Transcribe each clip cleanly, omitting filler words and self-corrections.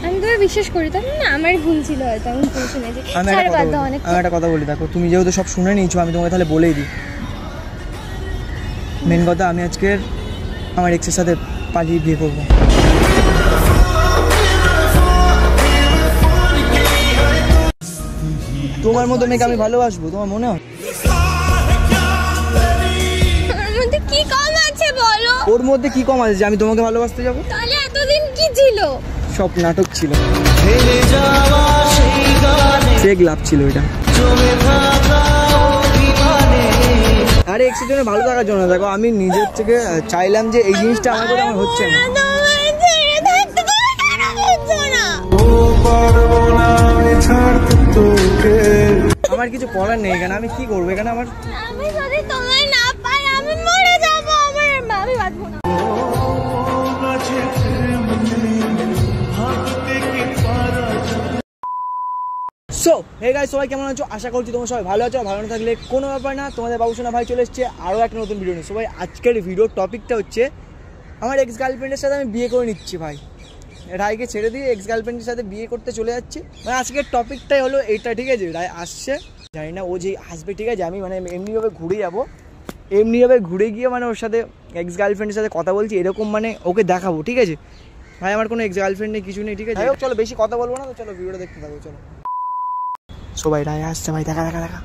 আমি তো বিশ্বাস করি, তাই না? আমার ভুল ছিল হয়তো, আমি ভুল শুনেছি। আমি একটা কথা বলি, দেখো তুমি যেহেতু সব শুনে নিয়েছো, আমি তোমাকে তাহলে বলেই দিই। মেন কথা, আমি আজকের আমার এক্সের সাথে পালিয়ে বিয়ে করবো। তোমার মতো মেয়েকে আমি ভালোবাসবো, তোমার মনে হয়? কি কম আছে বলো? ওর মধ্যে কি কম আছে যে আমি তোমাকে ভালোবাসতে যাবো? তাহলে এতদিন কি ছিল? সব নাটক ছিল, ফেক লাভ ছিল এটা। আরে এক্সের জন্য ভালো থাকার জন্য, দেখো আমি নিজের থেকে চাইলাম যে এই জিনিসটা আমার করে আমার হচ্ছে না। আমার কিছু করার নেই এখানে, আমি কি করবো এখানে? আমি যদি তোমায় না পাই আমি মরে যাব, আমি বাঁচবো না। সো হে গাইস, সবাই কেমন আছো? আশা করছি তোমরা সবাই ভালো আছো। ভালো না থাকলে কোনো ব্যাপার না, তোমাদের বাবুসোনা ভাই চলে এসেছে আরও একটা নতুন ভিডিও নিয়ে। সবাই আজকের ভিডিওর টপিকটা হচ্ছে আমার এক্স গার্লফ্রেন্ডের সাথে আমি বিয়ে করে নিচ্ছি ভাই। রায়কে ছেড়ে দিয়ে এক্স গার্লফ্রেন্ডের সাথে বিয়ে করতে চলে যাচ্ছি। মানে আজকের টপিকটাই হলো এইটা, ঠিক আছে? রায় আসছে, জানি না ও যে আসবে, ঠিক আছে? আমি মানে এমনিভাবে ঘুরে যাবো, এমনিভাবে ঘুরে গিয়ে মানে ওর সাথে এক্স গার্লফ্রেন্ডের সাথে কথা বলছি এরকম মানে ওকে দেখাবো, ঠিক আছে? ভাই আমার কোনো এক্স গার্লফ্রেন্ড নেই, কিছু নেই, ঠিক আছে? চলো বেশি কথা বলবো না তো, চলো ভিডিওটা দেখতে থাকো। চলো সবাই রায় আসছে ভাই, দেখা দেখা দেখা।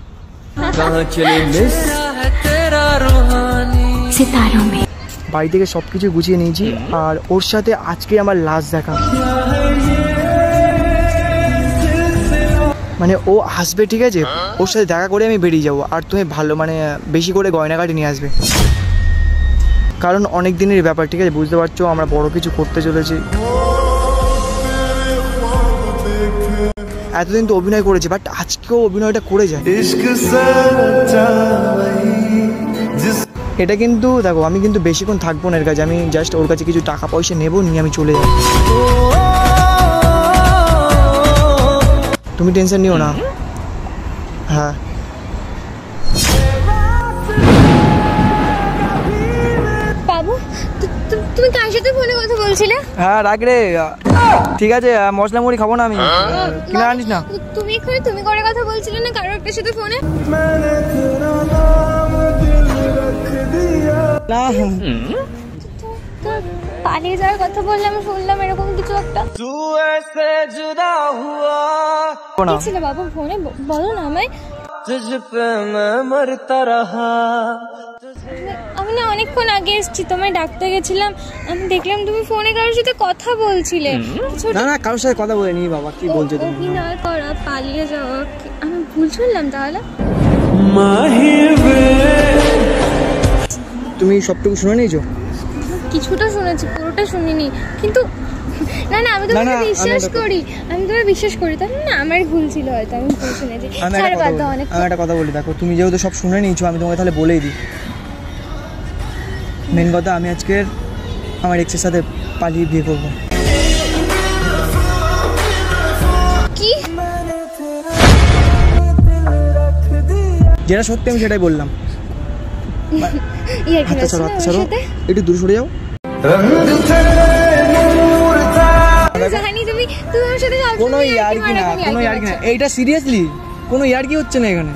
বাড়ি থেকে সবকিছু গুছিয়ে নিয়েছি, আর ওর সাথে আজকে আমার লাস্ট দেখা। মানে ও আসবে, ঠিক আছে? ওর সাথে দেখা করে আমি বেরিয়ে যাবো। আর তুমি ভালো মানে বেশি করে গয়নাগাটি নিয়ে আসবে, কারণ অনেক দিনের ব্যাপার, ঠিক আছে? বুঝতে পারছো আমরা বড় কিছু করতে চলেছি। এতদিন তো অভিনয় করেছে, বাট আজকেও অভিনয়টা করে যায়। এটা কিন্তু দেখো, আমি কিন্তু বেশিক্ষণ থাকবো না এর কাছে, আমি জাস্ট ওর কাছে কিছু টাকা পয়সা নেবো, নিয়ে আমি চলে যাবো। তুমি টেনশন নিও না। হ্যাঁ বাবু, তুমি কার সাথে ফোনে কথা বলছিলে? হ্যাঁ রাখ রে, ঠিক আছে? মশলা মুড়ি খাবো না আমি, কিনে আনিস না। তুমি এখানে তুমি করে কথা বলছিলে না কারো একটা সাথে ফোনে? না পালিয়ে যাওয়ার কথা বললে আমি শুনলাম এরকম কিছু একটা। কি ছিল বাবু ফোনে? বলো না আমায়। আমি না অনেকক্ষণ আগে এসেছি, তোমায় ডাকতে গেছিলাম, আমি দেখলাম তুমি ফোনে কারোর সাথে কথা বলছিলে। না না, কারোর সাথে কথা বলিনি বাবা। কি বলছো তুমি? অভিনয় করা, পালিয়ে যাওয়া, আমি ভুল শুনলাম তাহলে? তুমি সবটুকু শুনে নিয়েছো? কিছুটা শুনেছি, পুরোটা শুনিনি। কিন্তু না না, আমি তোমাকে বিশ্বাস করি, আমি তোমাকে বিশ্বাস করি, তাই না? আমার ভুল ছিল হয়তো, আমি ভুল শুনেছি। আমি একটা কথা বলি, দেখো তুমি যেহেতু সব শুনে নিয়েছো, আমি তোমাকে তাহলে বলেই দিই। মেন কথা, আমি আজকের আমার এক্সের সাথে পালিয়ে বিয়ে করবো। কি? যেটা সত্যি আমি সেটাই বললাম। হাতটা ছাড়ো, হাতটা ছাড়ো, একটু দূরে সরে যাও। কোনো ইয়ার্কি না, কোনো ইয়ার্কি না, এইটা সিরিয়াসলি কোনো ইয়ার্কি হচ্ছে না এখানে।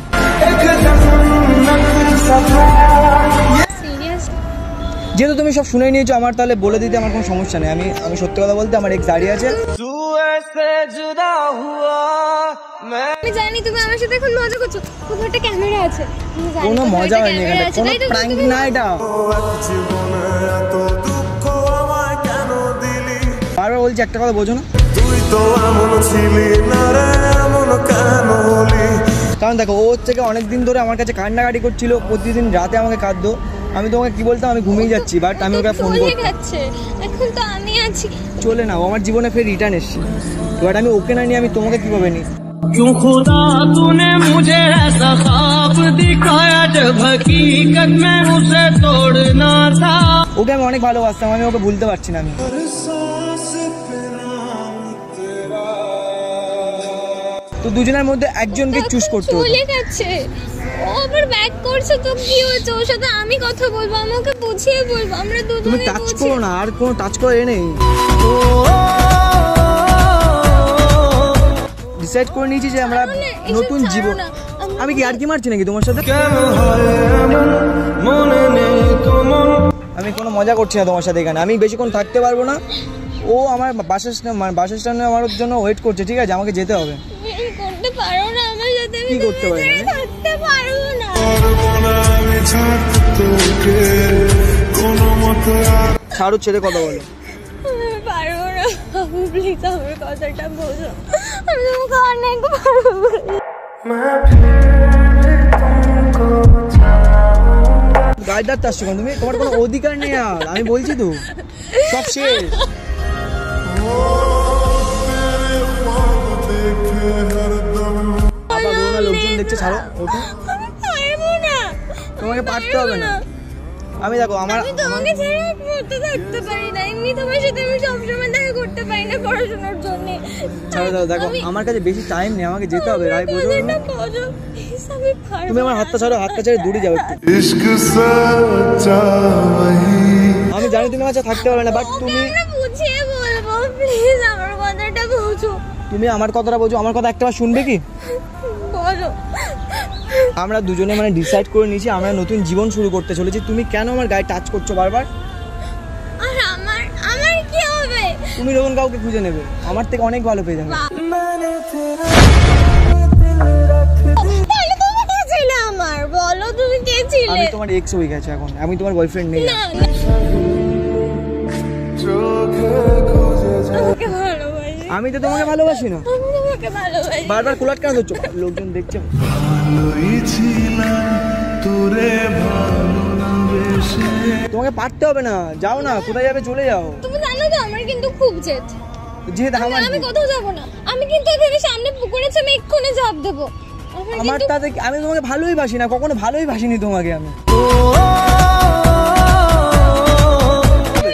যেহেতু তুমি সব শুনে নিয়েছো, আমার তাহলে বলে দিতে আমার কোনো সমস্যা নেই। আমি সত্যি কথা বলতে, আমার এক্স দাঁড়িয়ে আছে। আমি জানি তুমি আমার সাথে এখন মজা করছো, কোথাও একটা ক্যামেরা আছে। কোনো মজা হয়নি এখানে, কোনো প্র্যাঙ্ক না এটা। বারবার বলছি একটা কথা, বোঝো না? কারণ দেখো, ও থেকে অনেকদিন ধরে আমার কাছে কান্নাকাটি করছিল, প্রতিদিন রাতে আমাকে কাঁদতো। আমি তোমাকে কি বলতাম, আমি ঘুমিয়ে যাচ্ছি, বাট আমি ওকে ফোন করতাম। এখন তো আমি আছি, চলে না, ও আমার জীবনে ফের রিটার্ন এসেছি, বাট আমি ওকে না নিয়ে আমি তোমাকে কিভাবে নিই? ওকে আমি অনেক ভালোবাসতাম, আমি ওকে ভুলতে পারছি না। আমি তো দুজনের মধ্যে একজনকে চুজ করতে হবে। ও আবার ব্যাক করছে, তো কি হয়েছে? ওর সাথে আমি কথা বলবো, আমাকে বুঝিয়ে বলবো, আমরা দুজনে। তুমি টাচ করো না, আর কোনো টাচ করে নেই। ডিসাইড করে নিয়েছি যে আমরা নতুন জীবন। আমি কি আর কি মারছি নাকি তোমার সাথে? আমি কোনো মজা করছি না তোমার সাথে এখানে, আমি বেশিক্ষণ থাকতে পারবো না। ও আমার বাস স্ট্যান্ডে আমার জন্য ওয়েট করছে, ঠিক আছে? আমাকে যেতে হবে। করতে পারো না আমার সাথে? কি করতে পারি না? থাকতে পারবো না। ছাড়ো, ছেড়ে কথা বলো। পারবো না, প্লিজ আমার কথাটা বোঝো। আমি তোমাকে অনেক ভালোবাসি। গাইডার তো আসছো তুমি, তোমার কোনো অধিকার নেই আর, আমি বলছি তো সব শেষ। লোকজন দেখছে, ছাড়ো ওঠো। তোমাকে পারতে হবে না। আমি দেখো তোমাকে ছেড়ে পড়তে থাকতে পারি না, এমনি তোমার সাথে আমি সবসময় দেখা করতে পারি না পড়াশোনার জন্য। ছাড়ো দাও, দেখো আমার কাছে বেশি টাইম নেই, আমাকে যেতে হবে। রায় বোঝো, তুমি আমার হাতটা ছাড়ো, হাতটা ছেড়ে দূরে যাও একটু। আমি জানি তুমি আমার কাছে থাকতে পারবে না, বাট তুমি বুঝিয়ে বলবো, প্লিজ আমার কথাটা বোঝো। তুমি আমার কথাটা বোঝো, আমার কথা একটাবার শুনবে কি? বলো। আমরা দুজনে মানে ডিসাইড করে নিয়েছি আমরা নতুন জীবন শুরু করতে চলেছি। তুমি কেন আমার গায়ে টাচ করছো বারবার? আর আমার কি হবে? তুমি যখন কাউকে খুঁজে নেবে আমার থেকে অনেক ভালো পেয়ে যাবে। তাহলে তুমি কে ছিলে আমার? বলো তুমি কে ছিলে? আমি তোমার এক্স হয়ে গেছে এখন, আমি তোমার বয়ফ্রেন্ড নেই। আমাকে ভালোবাসি। আমি তো তোমাকে ভালোবাসি না। আমি তোমাকে ভালোবাসি। বারবার কুলাট কেন ধরছো? লোকজন দেখছে। তোমাকে পারতে হবে না, যাও না, কোথায় যাবে চলে যাও। তুমি জানো তো আমার কিন্তু খুব জেদ। আমি কোথাও যাব না, আমি কিন্তু এখানে সামনে পুকুরে আছে, আমি এক্ষুনি ঝাঁপ দেবো। আমার তাতে আমি তোমাকে ভালোই বাসি না, কখনো ভালোই বাসিনি তোমাকে আমি।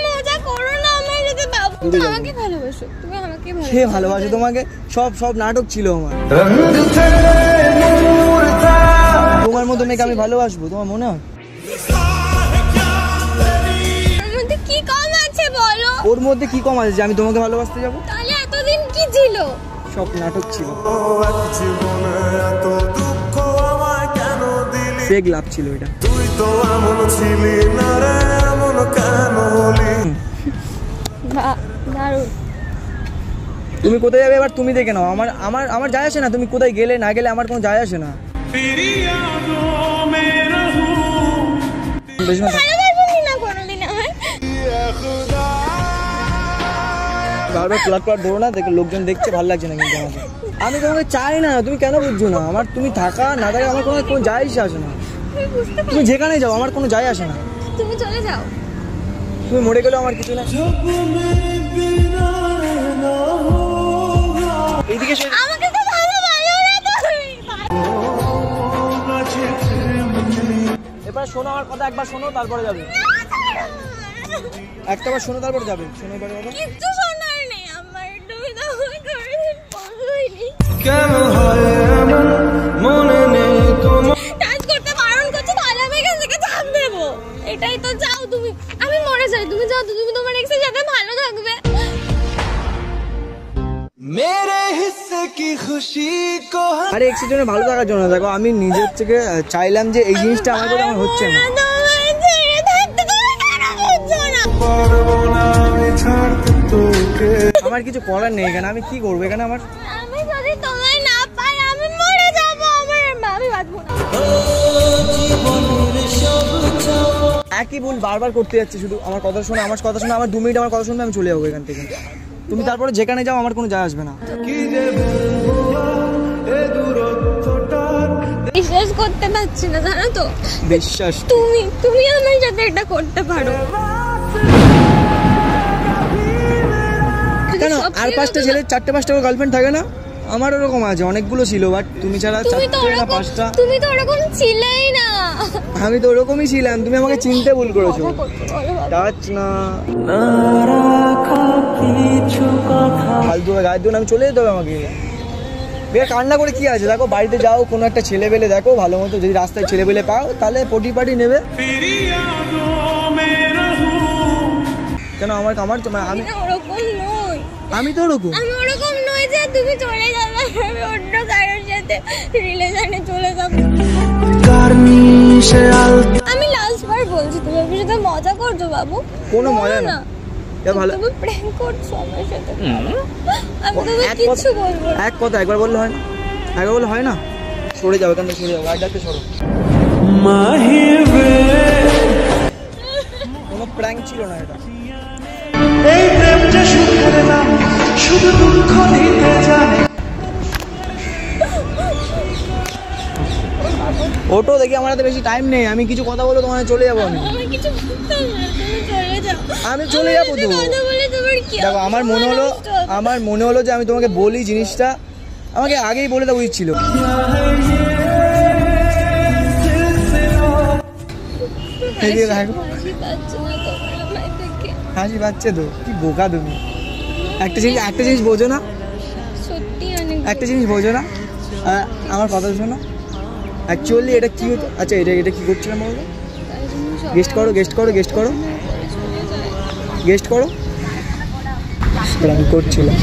মজা করো না আমার সাথে বাবু। তুমি আমাকে ভালোবাসো, তুমি আমাকে ভালোবাসো। কে ভালোবাসে তোমাকে? সব নাটক ছিল আমার। তোমার মতো মেয়েকে আমি ভালোবাসবো তোমার মনে হয়? ওর মধ্যে কি কম আছে বলো? ওর মধ্যে কি কম আছে যে আমি তোমাকে ভালোবাসতে যাবো? তাহলে এতদিন কি ছিল? সব নাটক ছিল, ফেক লাভ ছিল এটা। তুই তো এমন ছিলি না রে, এমন কেন হলি? দারুণ। তুমি কোথায় যাবে এবার তুমি দেখে নাও, আমার যায় আসে না। তুমি কোথায় গেলে না গেলে আমার কোনো যায় আসে না। ভালোবাসবি না কোনোদিন আমায়? বারবার ক্লাট ধরো না, দেখে লোকজন দেখছে, ভালো লাগছে না কিন্তু আমাকে। আমি তোমাকে চাই না, তুমি কেন বুঝছো না? আমার তুমি থাকা না থাকা আমার কোনো যায় আসে না। তুমি যেখানে যাও আমার কোনো যায় আসে না। তুমি চলে যাও, তুমি মরে গেলেও আমার কিছু না। এইদিকে আমাকে তো ভালোবাসো না তুমি। এবার শোনো আমার কথা, একবার শোনো তারপরে যাবে। একটাবার শোনো তারপরে যাবে। শোনো এবার কথা। কিচ্ছু শোনার নেই আমার, তুমি তো আমাকে কোনোদিন বলোইনি। কেন হয় এমন মনে নেই তোমার? টাচ করতে বারণ করছো, তাহলে আমি এখান থেকে ঝাঁপ দেবো। এটাই তো চাও তুমি। আমি মরে যাই, তুমি যাও তো, তুমি তোমার এক্সের সাথে ভালো থাকবে। মেরে হিস্সে কি খুশি কো। আরে এক্সের জন্য ভালো থাকার জন্য দেখো, আমি নিজের থেকে চাইলাম যে এই জিনিসটা আমার কথা আমার হচ্ছে না। আমার কিছু করার নেই এখানে, আমি কি করবো এখানে? আমি যদি তোমায় না পাই আমি মরে যাবো, আমি বাঁচবো না। একই ভুল বারবার করতে যাচ্ছে শুধু। আমার কথা শোনো, আমার 2 মিনিট আমার কথা শুনবে, আমি চলে যাবো এখান থেকে। তুমি তারপরে যেখানে যাও আমার কোনো যায় আসবে না। বিশ্বাস করতে পারছি না, জানো তো? বিশ্বাস তুমি আমার সাথে এটা করতে পারো কেন? আর 5টা ছেলে 4-5টা গার্লফ্রেন্ড থাকে না? আমার ওরকম আছে, অনেকগুলো ছিল, বাট তুমি ছাড়া 4টা না 5টা। তুমি তো ওরকম ছিলেই না। আমি তো ওরকমই ছিলাম, তুমি আমাকে চিনতে ভুল করেছো। টাচ না ফালতু গায়ে দিও না, আমি চলে যেতে হবে আমাকে। বেকার কান্না করে কি আছে? দেখো বাড়িতে যাও, কোনো একটা ছেলে পেলে দেখো ভালো মতো, যদি রাস্তায় ছেলে পেলে পাও তাহলে পটি পাটি নেবে। কেন? আমি ওরকম নই। আমি তো ওরকম আমি ওরকম নই যে তুমি চলে যাবে, আমি অন্য কারোর সাথে রিলেশনে চলে যাবো। আমি লাস্ট বার বলছি, তুমি আমার সাথে মজা করছো বাবু? কোনো মজা না, ভালো তুমি প্র্যাঙ্ক করছো আমার সাথে। আমি তোমাকে কিছু বলবো না। এক কথা একবার বললে হয় না, একবার বললে হয় না? সরে যাও এখান থেকে, সরে যাও, গাড়ি ডাকতে সরো। কোনো প্র্যাঙ্ক ছিল না এটা। এই প্রেম যে সুখের নাম, শুধু দুঃখ দিতে জানে। ওটো দেখি, আমার হাতে বেশি টাইম নেই, আমি কিছু কথা বলে তোমার চলে যাবো। আমি কিছু বলতে হবে না, তুমি চলে যাও। আমি চলে যাবো তো। কথা বলে তোমার কি দেখো, আমার মনে হলো যে আমি তোমাকে বলি জিনিসটা, আমাকে আগেই বলে দেওয়া উচিত ছিল। হাসি পাচ্ছে তো, কি বোকা তুমি। একটা জিনিস বোঝো না, সত্যি অনেক একটা জিনিস বোঝো না। আমার কথা শোনো, অ্যাকচুয়ালি এটা কি হতো? আচ্ছা, এটা কি করছিলাম বলো? গেস্ট করো। প্র্যাঙ্ক করছিলাম।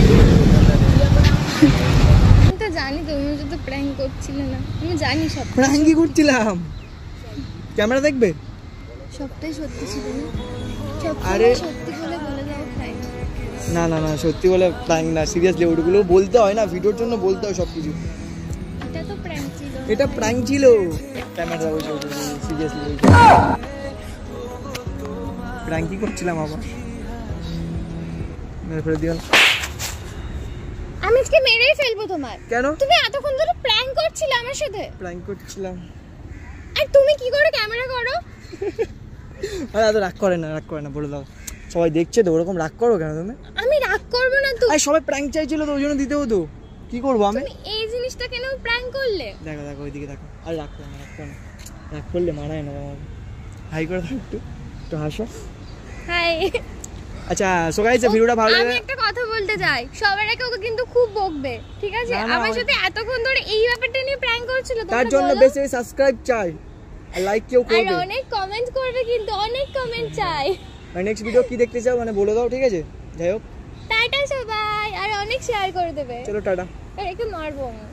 আমি তো জানি তুমি তো প্র্যাঙ্ক করছিলে না, আমি জানি সব। প্র্যাঙ্কই করছিলাম। ক্যামেরা দেখবে? সবটাই সত্যি ছিল না? আরে সত্যি বলে দাও প্র্যাঙ্ক। না, সত্যি বলে প্র্যাঙ্ক না, সিরিয়াসলি ওগুলো বলতে হয় না, ভিডিওর জন্য বলতে হয় সব কিছু। এটা তো প্র্যাঙ্ক ছিল। এটা প্র্যাঙ্ক ছিল। ক্যামেরা বলছে, সিরিয়াসলি প্র্যাঙ্কই করছিলাম। আবার মেরে ফেলে দিও। আমি আজকে মেরেই ফেলবো তোমার। কেন? তুমি এতক্ষণ ধরে প্র্যাঙ্ক করছিলে আমার সাথে। প্র্যাঙ্ক করছিলাম। আর তুমি কি করে ক্যামেরা করো? আরে এত রাগ করে না, বলে দাও। সবাই দেখছে তো, ওরকম রাগ করো কেন তুমি? আমি রাগ করবো না তো। আরে সবাই প্র্যাঙ্ক চাইছিল তো, ওই জন্য দিতে হতো। কি করবো আমি? তুমি এই জিনিসটা কেন প্র্যাঙ্ক করলে? দেখো ওইদিকে দেখো। আর রাগ করলে মানায় না আমার। হাই করে দাও, একটু হাসো। হাই। আচ্ছা, সো গাইস, ভিডিওটা ভালো আমি লাগে। একটা কথা বলতে চাই, সবার আগে ওকে কিন্তু খুব বকবে, ঠিক আছে? না, আমার সাথে এতক্ষণ ধরে এই ব্যাপারটা নিয়ে প্র্যাঙ্ক করছিল, তার জন্য বেশি সাবস্ক্রাইব চাই আর লাইক কেউ আর করবে। অনেক কমেন্ট করবে, কিন্তু অনেক কমেন্ট চাই। আর নেক্সট ভিডিও কি দেখতে চাও মানে বলে দাও, ঠিক আছে? যাই হোক, টাটা সবাই, আর অনেক শেয়ার করে দেবে। চলো টাটা। একে মারবো আমি।